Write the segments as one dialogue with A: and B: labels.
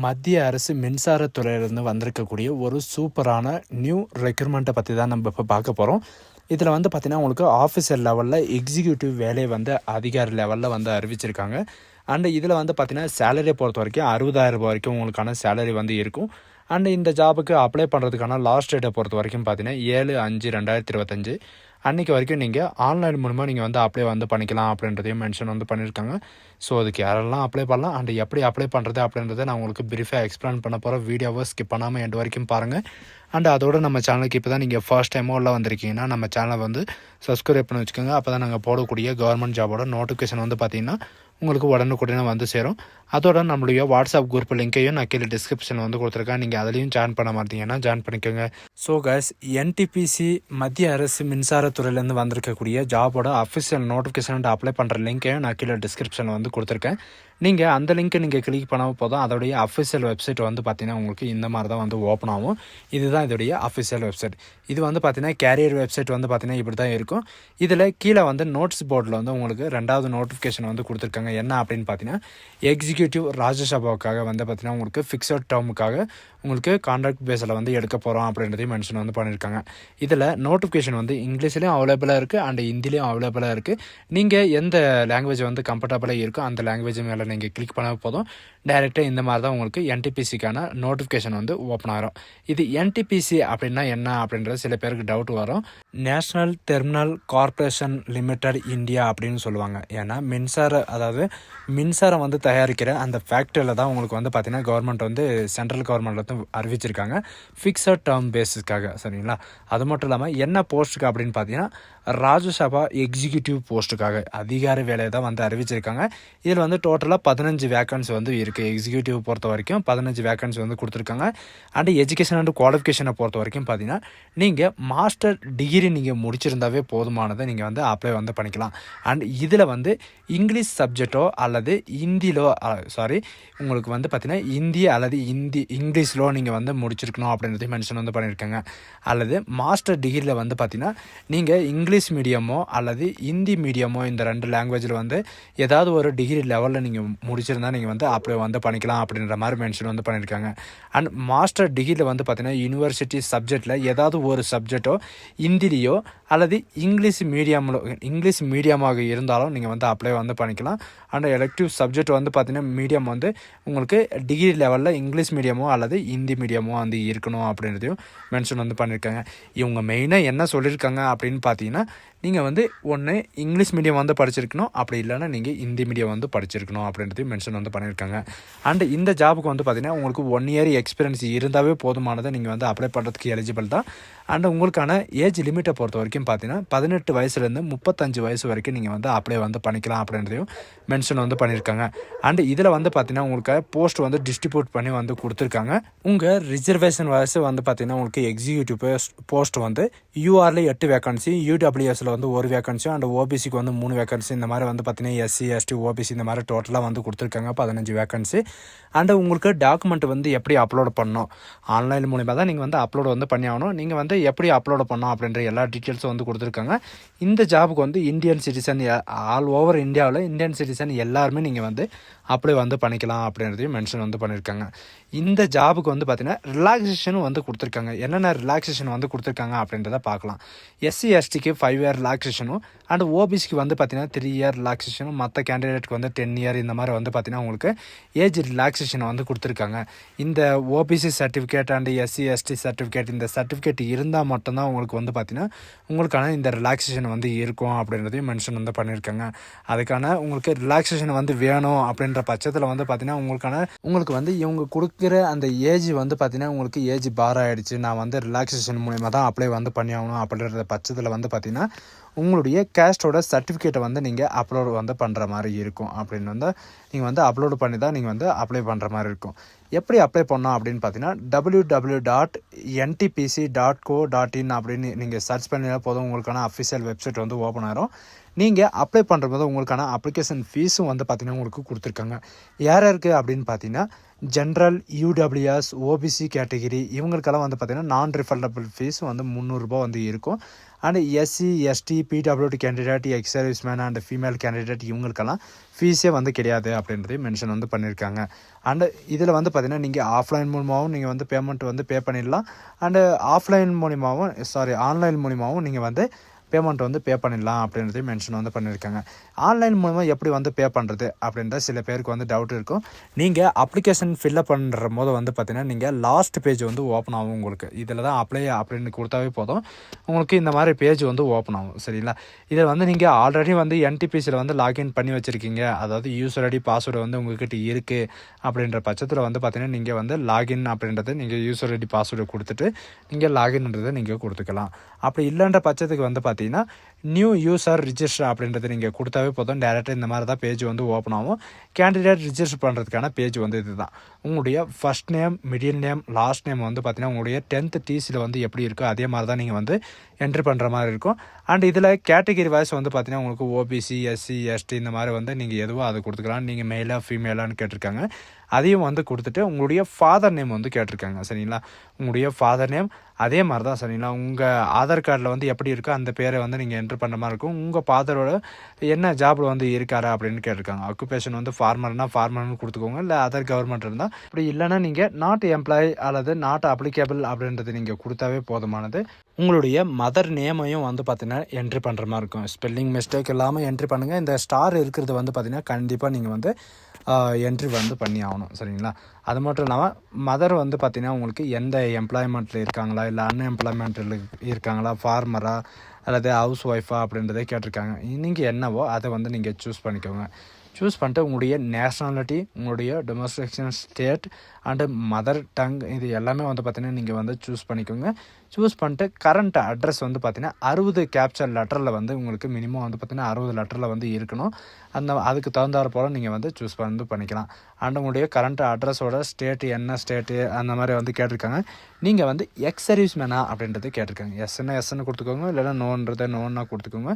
A: மத்திய அரசு மின்சாரத்துறையிலிருந்து வந்திருக்கக்கூடிய ஒரு சூப்பரான நியூ ரெக்ரூட்மெண்ட்டை பற்றி தான் நம்ம இப்போ பார்க்க போகிறோம். இதில் வந்து பார்த்திங்கன்னா உங்களுக்கு ஆஃபீஸர் லெவலில் எக்ஸிக்யூட்டிவ் வேலையை வந்து அதிகாரி லெவலில் வந்து அறிவிச்சிருக்காங்க. அண்டு இதில் வந்து பார்த்திங்கன்னா சேலரியை பொறுத்த வரைக்கும் 60,000 வரைக்கும் உங்களுக்கான சேலரி வந்து இருக்கும். அண்டு இந்த ஜாபுக்கு அப்ளை பண்ணுறதுக்கான லாஸ்ட் டேட்டை பொறுத்த வரைக்கும் பார்த்திங்கன்னா 7/5/2025 அன்றைக்கி வரைக்கும் நீங்கள் ஆன்லைன் மூலமாக நீங்கள் வந்து அப்ளை வந்து பண்ணிக்கலாம் அப்படின்றதையும் மென்ஷன் வந்து பண்ணியிருக்காங்க. ஸோ அதுக்கு யாரெல்லாம் அப்ளை பண்ணலாம் அண்ட் எப்படி அப்ளை பண்ணுறது அப்படின்றத நான் உங்களுக்கு ப்ரீஃபாக எக்ஸ்பிளைன் பண்ண போகிறேன். வீடியோவை ஸ்கிப் பண்ணாமல் எண்ட் வரைக்கும் பாருங்கள். அண்ட் அதோடு நம்ம சேனலுக்கு இப்போ தான் நீங்கள் ஃபர்ஸ்ட் டைமோ உள்ள வந்திருக்கீங்கன்னா நம்ம சேனலை வந்து சப்ஸ்கிரைப் பண்ணி வச்சுக்கோங்க. அப்போ தான் நாங்கள் போடக்கூடிய கவர்மெண்ட் ஜாபோட நோட்டிஃபிகேஷன் வந்து பார்த்திங்கன்னா உங்களுக்கு உடனுக்குடனே வந்து சேரும். அதோட நம்மளுடைய வாட்ஸ்அப் குரூப் லிங்க்கையும் நான் கீழே டிஸ்கிரிப்ஷனில் வந்து கொடுத்துருக்கேன். நீங்கள் அதிலையும் ஜாயின் பண்ண மாட்டீங்கன்னா ஜாயின் பண்ணிக்கோங்க. ஸோ கைஸ், NTPC மத்திய அரசு மின்சாரத்துறையிலேருந்து வந்திருக்கக்கூடிய ஜாபோட அஃபிஷியல் நோட்டிஃபிகேஷன் அப்ளை பண்ணுற லிங்க்கையும் நான் கீழே டிஸ்கிரிப்ஷனில் வந்து கொடுத்துருக்கேன். நீங்கள் அந்த லிங்க்கை நீங்கள் கிளிக் பண்ணாமல் போதும் அதோடைய அஃபிஷியல் வெப்சைட் வந்து பார்த்திங்கன்னா உங்களுக்கு இந்த மாதிரி தான் வந்து ஓப்பன் ஆகும். இதுதான் இதோடைய அஃபிஷியல் வெப்சைட். இது வந்து பார்த்திங்கன்னா கேரியர் வெப்சைட் வந்து பார்த்திங்கன்னா இப்படி தான் இருக்கும். இதில் கீழே வந்து நோட்ஸ் போர்டில் வந்து உங்களுக்கு 2வது நோட்டிஃபிகேஷன் வந்து கொடுத்துருக்காங்க. என்ன அப்படின்னு பார்த்தீங்கன்னா எக்ஸிக்யூட்டிவ் ராஜ்யசபாவுக்காக வந்து பார்த்திங்கன்னா உங்களுக்கு ஃபிக்ஸட் டேர்முக்காக உங்களுக்கு கான்ட்ராக்ட் பேஸில் வந்து எடுக்க போகிறோம் அப்படின்றதையும் மென்ஷன் வந்து பண்ணியிருக்காங்க. இதில் நோட்டிஃபிகேஷன் வந்து இங்கிலீஷ்லேயும் அவைலபிளாக இருக்குது அண்ட் ஹிந்திலையும் அவைலபிளாக இருக்குது. நீங்கள் எந்த லாங்குவேஜ் வந்து கம்ஃபர்டபுளாக இருக்கோ அந்த லாங்குவேஜ் மேலே நீங்கள் கிளிக் பண்ண போதும் டைரெக்டாக இந்த மாதிரி தான் உங்களுக்கு NTPCக்கான நோட்டிஃபிகேஷன் வந்து ஓப்பன் ஆகிரும். இது NTPC அப்படின்னா என்ன அப்படின்றது சில பேருக்கு டவுட் வரும். நேஷ்னல் தெர்மினல் கார்ப்பரேஷன் லிமிடெட் இந்தியா அப்படின்னு சொல்லுவாங்க. ஏன்னா மின்சாரம் வந்து தயாரிக்கிற அந்த ஃபேக்ட்ரியில் தான் உங்களுக்கு வந்து பார்த்திங்கன்னா கவர்மெண்ட் வந்து சென்ட்ரல் கவர்மெண்ட் வந்து அறிவிச்சிருக்காங்க ஃபிக்ஸட் டேர்ம் பேஸிஸ்க்காக. சரிங்களா? அது மட்டும் இல்லாமல் என்ன போஸ்ட்டுக்கு அப்படின்னு பார்த்தீங்கன்னா ராஜ்யசபா எக்ஸிக்யூட்டிவ் போஸ்ட்டுக்காக அதிகாரி வேலையை தான் வந்து அறிவிச்சிருக்காங்க. இதில் வந்து டோட்டலாக 15 வேக்கன்சி வந்து இருக்குது. எக்ஸிக்யூட்டிவ் பொறுத்த வரைக்கும் 15 வேக்கன்சி வந்து கொடுத்துருக்காங்க. அண்ட் எஜுகேஷன் அண்ட் குவாலிஃபிகேஷனை பொறுத்த வரைக்கும் பார்த்தீங்கன்னா நீங்கள் மாஸ்டர் டிகிரி நீங்கள் முடிச்சிருந்தாவே போதுமானதை நீங்கள் வந்து அப்ளை வந்து பண்ணிக்கலாம். அண்ட் இதில் வந்து இங்கிலீஷ் சப்ஜெக்டோ அல்லது ஹிந்திலோ உங்களுக்கு வந்து பார்த்தீங்கன்னா ஹிந்தி அல்லது இங்கிலீஷிலோ நீங்கள் வந்து முடிச்சிருக்கணும் அப்படின்றதையும் மென்ஷன் வந்து பண்ணியிருக்காங்க. அல்லது மாஸ்டர் டிகிரியில் வந்து பார்த்தீங்கன்னா நீங்கள் இங்கிலீஷ் மீடியமோ அல்லது ஹிந்தி மீடியமோ இந்த 2 லாங்குவேஜில் வந்து ஏதாவது ஒரு டிகிரி லெவலில் நீங்கள் முடிச்சிருந்தால் நீங்கள் வந்து அப்ளை வந்து பண்ணிக்கலாம் அப்படின்ற மாதிரி மென்ஷன் வந்து பண்ணியிருக்காங்க. அண்ட் மாஸ்டர் டிகிரியில் வந்து பார்த்தீங்கன்னா யூனிவர்சிட்டி சப்ஜெக்டில் ஏதாவது ஒரு சப்ஜெக்டோ ஹிந்திலேயோ அல்லது இங்கிலீஷ் மீடியமாக இருந்தாலும் நீங்கள் வந்து அப்ளை வந்து பண்ணிக்கலாம். அண்ட் எலெக்டிவ் சப்ஜெக்ட் வந்து பார்த்தீங்கன்னா மீடியம் வந்து உங்களுக்கு டிகிரி லெவலில் இங்கிலீஷ் மீடியமோ அல்லது ஹிந்தி மீடியமோ வந்து இருக்கணும் அப்படின்றதையும் மென்ஷன் வந்து பண்ணியிருக்காங்க. இவங்க மெயினாக என்ன சொல்லியிருக்காங்க அப்படின்னு பார்த்தீங்கன்னா நீங்கள் வந்து ஒன்று இங்கிலீஷ் மீடியம் வந்து படிச்சிருக்கணும், அப்படி இல்லைன்னா நீங்கள் ஹிந்தி மீடியம் வந்து படிச்சிருக்கணும் அப்படின்றதையும் மென்ஷன் வந்து பண்ணியிருக்காங்க. அண்ட் இந்த ஜாபுக்கு வந்து பார்த்திங்கன்னா உங்களுக்கு 1 இயர் எக்ஸ்பீரியன்ஸ் இருந்தாவே போதுமானதை நீங்கள் வந்து அப்ளை பண்ணுறதுக்கு எலிஜிபிள் தான். அண்ட் உங்களுக்கான ஏஜ் லிமிட்டை பொறுத்த வரைக்கும் பார்த்தீங்கன்னா 18 வயசுலேருந்து 35 வயசு வரைக்கும் நீங்கள் வந்து அப்ளை வந்து பண்ணிக்கலாம் அப்படின்றதையும் மென்ஷன் வந்து பண்ணியிருக்காங்க. அண்ட் இதில் வந்து பார்த்தீங்கன்னா உங்களுக்கு போஸ்ட் வந்து டிஸ்ட்ரிபியூட் பண்ணி வந்து கொடுத்துருக்காங்க. உங்கள் ரிசர்வேஷன் வயசு வந்து பார்த்தீங்கன்னா உங்களுக்கு எக்ஸிக்யூட்டிவ் போஸ்ட் வந்து URல 8 வேக்கன்சி, UWSல வந்து 1 வேக்கன்சி அண்ட் OBCக்கு வந்து 3 வேக்கன்சி, இந்த மாதிரி வந்து பார்த்தீங்கன்னா SC ST OBC இந்த மாதிரி டோட்டலாக வந்து கொடுத்துருக்காங்க 15 வேக்கன்சி. அண்ட் உங்களுக்கு டாக்குமெண்ட் வந்து எப்படி அப்லோட் பண்ணணும், ஆன்லைன் மூலிமா தான் நீங்கள் வந்து அப்லோட் வந்து பண்ணி ஆகணும். நீங்கள் வந்து எப்படி அப்லோட் பண்ணணும் அப்படின்ற எல்லா டீட்டெயில்ஸும் வந்து கொடுத்துருக்காங்க. இந்த ஜாபுக்கு வந்து இந்தியன் சிட்டிசன் ஆல் ஓவர் இந்தியாவில் இந்தியன் சிட்டிசன் எல்லாருமே நீங்கள் வந்து அப்ளை வந்து பண்ணிக்கலாம் அப்படின்றதையும் மென்ஷன் வந்து பண்ணியிருக்காங்க. இந்த ஜாபுக்கு வந்து பார்த்திங்கன்னா ரிலாக்ஸேஷனும் வந்து கொடுத்துருக்காங்க. என்னென்ன ரிலாக்ஸேஷன் வந்து கொடுத்துருக்காங்க அப்படின்றத பார்க்கலாம். SC STக்கு 5 இயர் ரிலாக்ஸேஷனும் அண்ட் OBCக்கு வந்து பார்த்திங்கன்னா 3 இயர் ரிலாக்ஸேஷனும், மற்ற கேண்டிடேட்டுக்கு வந்து 10 இயர் இந்த மாதிரி வந்து பார்த்திங்கன்னா உங்களுக்கு ஏஜ் ரிலாக்ஸேஷனை வந்து கொடுத்துருக்காங்க. இந்த OBC certificate and SC ST certificate இந்த சர்டிஃபிகேட் இருந்தால் மட்டும்தான் உங்களுக்கு வந்து பார்த்திங்கன்னா உங்களுக்கான இந்த ரிலாக்ஸேஷன் வந்து இருக்கும் அப்படின்றதையும் மென்ஷன் வந்து பண்ணியிருக்காங்க. அதுக்கான உங்களுக்கு ரிலாக்ஸேஷன் வந்து வேணும் அப்படின்ற பட்சத்தில் வந்து பார்த்திங்கன்னா உங்களுக்கு வந்து இவங்க கொடுக்குற அந்த ஏஜ் வந்து பார்த்திங்கன்னா உங்களுக்கு ஏஜ் பார் ஆகிடுச்சு, நான் வந்து ரிலாக்ஸேஷன் மூலிமா தான் அப்ளை வந்து பண்ணி ஆகணும் அப்படின்ற பட்சத்தில் வந்து பார்த்திங்கன்னா உங்களுடைய கேஸ்டோட சர்டிஃபிகேட்டை வந்து நீங்கள் அப்லோடு வந்து பண்ணுற மாதிரி இருக்கும். அப்படின்னு வந்து நீங்கள் வந்து அப்லோடு பண்ணி தான் நீங்கள் வந்து அப்ளை பண்ணுற மாதிரி இருக்கும். எப்படி அப்ளை பண்ணோம் அப்படின்னு பார்த்தீங்கன்னா www.ntpc.co.in அப்படின்னு நீங்கள் சர்ச் பண்ணினா போதும் உங்களுக்கான அஃபிஷியல் வெப்சைட் வந்து ஓப்பன் ஆகிரும். நீங்கள் அப்ளை பண்ணுற போது உங்களுக்கான அப்ளிகேஷன் ஃபீஸும் வந்து பார்த்திங்கன்னா உங்களுக்கு கொடுத்துருக்காங்க. யார் யாருக்கு அப்படின்னு பார்த்தீங்கன்னா ஜென்ரல், யூடபிள்யூஎஸ், ஓபிசி கேட்டகிரி இவங்களுக்கெல்லாம் வந்து பார்த்திங்கன்னா நான் ரிஃபண்டபிள் ஃபீஸ் வந்து ₹300 வந்து இருக்கும். And SC, ST, PWD candidate, ex service man and female candidate இவங்களுக்கெல்லாம் ஃபீஸே வந்து கிடையாது அப்படின்றதையும் மென்ஷன் வந்து பண்ணியிருக்காங்க. அண்டு இதில் வந்து பார்த்திங்கன்னா நீங்கள் ஆஃப்லைன் மூலிமாவும் நீங்கள் வந்து பேமெண்ட் வந்து பே பண்ணிடலாம். அண்டு ஆன்லைன் மூலிமாவும் நீங்கள் வந்து பேமெண்ட் வந்து பே பண்ணிடலாம் அப்படின்றதையும் மென்ஷன் வந்து பண்ணியிருக்காங்க. ஆன்லைன் மூலமாக எப்படி வந்து பே பண்ணுறது அப்படின்ற சில பேருக்கு வந்து டவுட் இருக்கும். நீங்கள் அப்ளிகேஷன் ஃபில்அப் பண்ணுற போது வந்து பார்த்திங்கன்னா நீங்கள் லாஸ்ட் பேஜ் வந்து ஓப்பன் ஆகும். உங்களுக்கு இதில் தான் அப்ளை அப்படின்னு கொடுத்தாவே போதும், உங்களுக்கு இந்த மாதிரி பேஜ் வந்து ஓப்பன் ஆகும். சரிங்களா? இதில் வந்து நீங்கள் ஆல்ரெடி வந்து என்டிபிசியில் வந்து லாகின் பண்ணி வச்சுருக்கீங்க, அதாவது யூசர் ஐடி பாஸ்வேர்டு வந்து உங்கள்கிட்ட இருக்குது அப்படின்ற பட்சத்தில் வந்து பார்த்திங்கன்னா நீங்கள் வந்து லாகின் அப்படின்றத நீங்கள் யூசர் ஐடி பாஸ்வேர்டு கொடுத்துட்டு நீங்கள் லாகின்ன்றதை நீங்கள் கொடுத்துக்கலாம். அப்படி இல்லைன்ற பட்சத்துக்கு வந்து பார்த்திங்கன்னா நியூ யூசர் ரிஜிஸ்டர் அப்படின்றது நீங்கள் கொடுத்தாவே போதும், டேரெக்டாக இந்த மாதிரி தான் பேஜ் வந்து ஓப்பன் ஆகும். கேண்டிடேட் ரிஜிஸ்டர் பண்ணுறதுக்கான பேஜ் வந்து இது தான். உங்களுடைய first name, middle name, last name வந்து பார்த்திங்கன்னா உங்களுடைய 10th டிசியில் வந்து எப்படி இருக்கோ அதே மாதிரி தான் நீங்கள் வந்து என்ட்ரி பண்ணுற மாதிரி இருக்கும். அண்ட் இதில் கேட்டகிரி வைஸ் வந்து பார்த்திங்கன்னா உங்களுக்கு ஓபிசி, எஸ்சி, எஸ்டி இந்த மாதிரி வந்து நீங்கள் எதுவோ அதை கொடுத்துக்கலாம். நீங்கள் மேலா ஃபீமேலான்னு கேட்டிருக்காங்க, அதையும் வந்து கொடுத்துட்டு உங்களுடைய ஃபாதர் நேம் வந்து கேட்டிருக்காங்க. சரிங்களா? உங்களுடைய ஃபாதர் நேம் அதே மாதிரி தான். சரிங்களா? உங்கள் ஆதார் கார்டில் வந்து எப்படி இருக்கோ அந்த பேரை வந்து நீங்கள் என்ட்ரு பண்ணுற மாதிரி இருக்கும். உங்கள் ஃபாதரோட என்ன ஜாபில் வந்து இருக்காரா அப்படின்னு கேட்டிருக்காங்க. ஆக்குபேஷன் வந்து ஃபார்மர்னு கொடுத்துக்கோங்க, இல்லை அதர் கவர்மெண்ட் இருந்தால். அப்படி இல்லைன்னா நீங்கள் நாட் எம்ப்ளாயி அல்லது நாட் அப்ளிகேபிள் அப்படின்றது நீங்கள் கொடுத்தாவே போதுமானது. உங்களுடைய மதர் நேமையும் வந்து பார்த்திங்கன்னா என்ட்ரி பண்ணுற மாதிரி இருக்கும். ஸ்பெல்லிங் மிஸ்டேக் இல்லாமல் என்ட்ரி பண்ணுங்கள். இந்த ஸ்டார் இருக்கிறது வந்து பார்த்திங்கன்னா கண்டிப்பாக நீங்கள் வந்து என்ட்ரி வந்து பண்ணி ஆகணும். சரிங்களா? அது மட்டும் இல்லாமல் மதர் வந்து பார்த்திங்கன்னா உங்களுக்கு எந்த எம்ப்ளாய்மெண்ட்டில் இருக்காங்களா, இல்லை அன்எம்ப்ளாய்மெண்ட்டில் இருக்காங்களா, ஃபார்மரா அல்லது ஹவுஸ் ஒய்ஃபா அப்படின்றதே கேட்டிருக்காங்க. நீங்கள் என்னவோ அதை வந்து நீங்கள் சூஸ் பண்ணிக்கோங்க. சூஸ் பண்ணிட்டு உங்களுடைய நேஷ்னாலிட்டி, உங்களுடைய domestication state and mother tongue இது எல்லாமே வந்து பார்த்திங்கன்னா நீங்கள் வந்து சூஸ் பண்ணிக்கோங்க. சூஸ் பண்ணிட்டு கரண்ட் அட்ரஸ் வந்து பார்த்திங்கன்னா 60 கேப்சர் லெட்டரில் வந்து உங்களுக்கு மினிமம் வந்து பார்த்திங்கன்னா 60 லெட்டரில் வந்து இருக்கணும். அதுக்கு தகுந்தாற் போல் நீங்கள் வந்து சூஸ் பண்ணிக்கலாம். அண்ட் உங்களுடைய கரண்ட் அட்ரஸோட ஸ்டேட்டு என்ன ஸ்டேட்டு அந்த மாதிரி வந்து கேட்டிருக்காங்க. நீங்கள் வந்து எக்ஸ் சர்வீஸ் மேனா அப்படின்றது கேட்டிருக்காங்க. எஸ்ன்னு கொடுத்துக்கோங்க, இல்லைன்னா நோன்னா கொடுத்துக்கோங்க.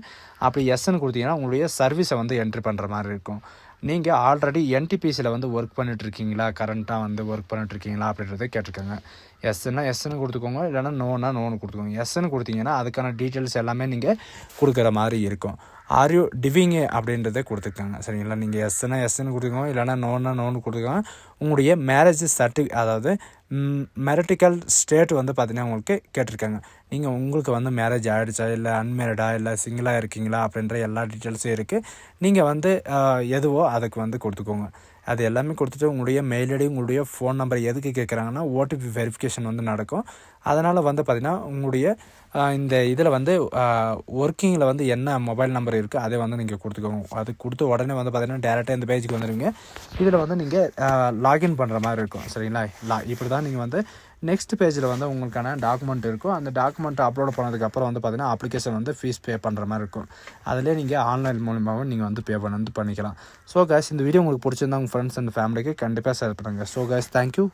A: அப்படி எஸ்ன்னு கொடுத்தீங்கன்னா உங்களுடைய சர்வீஸை வந்து என்ட்ரி பண்ணுற மாதிரி இருக்கும். நீங்கள் ஆல்ரெடி என்டிபிசியில் வந்து ஒர்க் பண்ணிட்டுருக்கீங்களா, கரண்ட்டாக வந்து ஒர்க் பண்ணிட்டுருக்கீங்களா அப்படின்றத கேட்டிருக்காங்க. எஸ்ன்னு கொடுத்துக்கோங்க, இல்லைனா நோன்னு கொடுத்துக்கோங்க. எஸ்ன்னு கொடுத்தீங்கன்னா அதுக்கான டீட்டெயில்ஸ் எல்லாமே நீங்கள் கொடுக்குற மாதிரி இருக்கும். ஆர் யூ டிவிங்கு அப்படின்றத கொடுத்துருக்காங்க. சரிங்களா? நீங்கள் எஸ்ன்னு கொடுத்துக்கோங்க, இல்லைனா நோன்னு கொடுத்துக்கோங்க. உங்களுடைய மேரேஜ் அதாவது மெரிட்டிக்கல் ஸ்டேட் வந்து பார்த்திங்கன்னா உங்களுக்கு கேட்டிருக்காங்க. உங்களுக்கு வந்து மேரேஜ் ஆகிடுச்சா, இல்லை அன்மேரிடா, இல்லை சிங்கிளாக இருக்கீங்களா அப்படின்ற எல்லா டீட்டெயில்ஸும் இருக்குது. நீங்கள் வந்து எதுவோ அதுக்கு வந்து கொடுத்துக்கோங்க. அது எல்லாமே கொடுத்துட்டு உங்களுடைய மெயில் ஐடி, உங்களுடைய ஃபோன் நம்பர் எதுக்கு கேட்குறாங்கன்னா ஓடிபி வெரிஃபிகேஷன் வந்து நடக்கும். அதனால் வந்து பார்த்திங்கன்னா உங்களுடைய இந்த இதில் வந்து ஒர்க்கிங்கில் வந்து என்ன மொபைல் நம்பர் இருக்குது அதை வந்து நீங்கள் கொடுத்துக்கோங்க. அது கொடுத்து உடனே வந்து பார்த்திங்கன்னா டேரெக்டாக இந்த பேஜுக்கு வந்துடுவீங்க. இதில் வந்து நீங்கள் லாகின் பண்ணுற மாதிரி இருக்கும். சரிங்களா? இப்படி தான் நீங்கள் வந்து நெக்ஸ்ட் பேஜில் வந்து உங்களுக்கான டாக்குமெண்ட் இருக்கும். அந்த டாக்குமெண்ட் அப்லோட் பண்ணதுக்கப்புறம் வந்து பார்த்திங்கன்னா அப்ளிகேஷன் வந்து ஃபீஸ் பே பண்ணுற மாதிரி இருக்கும். அதிலே நீங்கள் ஆன்லைன் மூலியமாகவும் நீங்கள் வந்து பே பண்ணிக்கலாம். ஸோ கைஸ், இந்த வீடியோ உங்களுக்கு பிடிச்சிருந்தா உங்கள் ஃப்ரெண்ட்ஸ் அண்ட் ஃபேமிலிக்கு கண்டிப்பாக ஷேர் பண்ணுங்கள். So guys, thank you.